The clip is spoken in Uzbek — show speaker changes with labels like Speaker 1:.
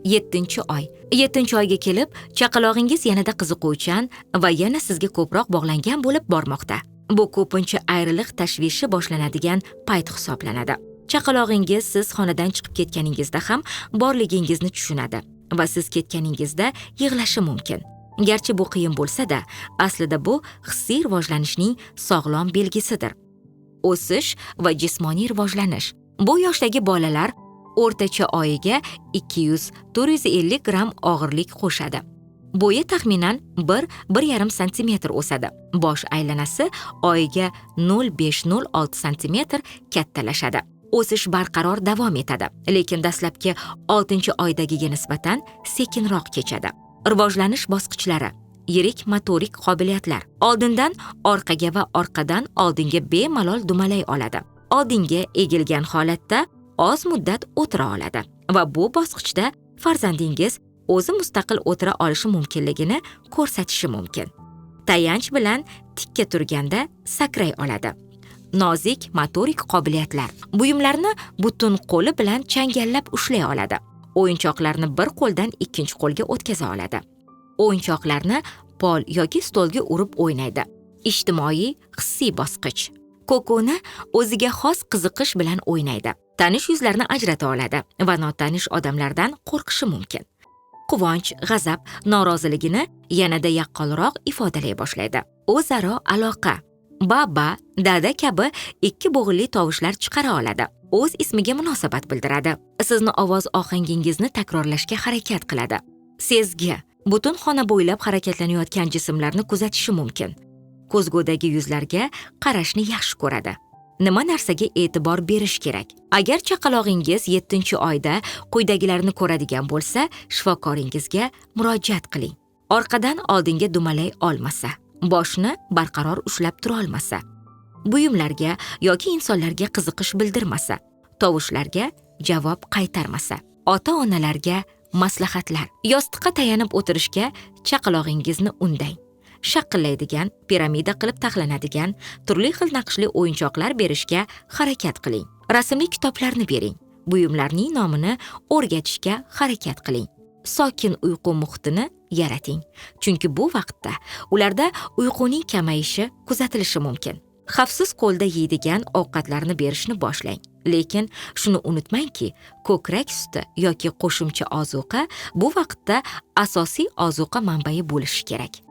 Speaker 1: Yettinchi oy. 7-oyga kelib, chaqalog'ingiz yanada qiziquvchan va yana sizga ko'proq bog'langan bo'lib bormoqda. Bu ko'pincha ayriliq tashvishi boshlanadigan payt hisoblanadi. Chaqalog'ingiz siz xonadan chiqib ketganingizda ham borligingizni tushunadi va siz ketganingizda yig'lashi mumkin. Garchi bu qiyin bo'lsa-da, aslida bu hissiy rivojlanishning sog'lom belgisidir. O'sish va jismoniy rivojlanish. Bu yoshdagi bolalar o'rtacha oyiga 200-450 gramm og'irlik qo'shadi. Bo'yi taxminan 1-1,5 santimetr o'sadi. Bosh aylanasi oyiga 0,5-0,6 santimetr kattalashadi. O'sish barqaror davom etadi, lekin dastlabki 6-oydagiga nisbatan sekinroq kechadi. Rivojlanish bosqichlari. Yirik motorik qobiliyatlar. Oldindan orqaga va orqadan oldinga bemalol dumalay oladi. Oldinga egilgan holatda oz muddat o'tira oladi va bu bosqichda farzandingiz o'zi mustaqil o'tira olishi mumkinligini ko'rsatishi mumkin. Tayanch bilan tikka turganda sakray oladi. Nozik motorik qobiliyatlar. Buyumlarni butun qo'li bilan changallab ushlay oladi. O'yinchoqlarni bir qo'ldan ikkinchi qo'lga o'tkaza oladi. O'yinchoqlarni pol yoki stolga urib o'ynaydi. Ijtimoiy hissiy bosqich. Kokoni o'ziga xos qiziqish bilan o'ynaydi. Tanish yuzlarni ajrata oladi va notanish odamlardan qo'rqishi mumkin. Quvonch, g'azab, noroziligini yanada yaqqolroq ifodalay boshlaydi. O'zaro aloqa. Baba, dada kabi ikki bo'g'inli tovushlar chiqara oladi. O'z ismiga munosabat bildiradi. Sizni ovoz ohangingizni takrorlashga harakat qiladi. Sezgi. Butun xona bo'ylab harakatlanayotgan jismlarni kuzatishi mumkin. Ko'zgudagi yuzlarga qarashni yaxshi ko'radi. Nima narsaga e'tibor berish kerak? Agar chaqalog'ingiz 7-oyda quyidagilarni ko'radigan bo'lsa, shifokoringizga murojaat qiling. Orqadan oldinga dumalay olmasa, boshni barqaror ushlab tura olmasa, buyumlarga yoki insonlarga qiziqish bildirmasa, tovushlarga javob qaytarmasa, ota-onalarga maslahatlar. Yostiqqa tayanib o'tirishga chaqalog'ingizni undang. Shaqillaydigan, piramida qilib taxlanadigan, turli xil naqshli o'yinchoqlar berishga harakat qiling. Rasmli kitoblarni bering. Buyumlarning nomini o'rgatishga harakat qiling. Sokin uyqu muhitini yarating. Chunki bu vaqtda ularda uyquning kamayishi kuzatilishi mumkin. Xavfsiz qo'lda yeydigan ovqatlarni berishni boshlang. Lekin shuni unutmangki, ko'krak suti yoki qo'shimcha ozuqa bu vaqtda asosiy ozuqa manbai bo'lishi kerak.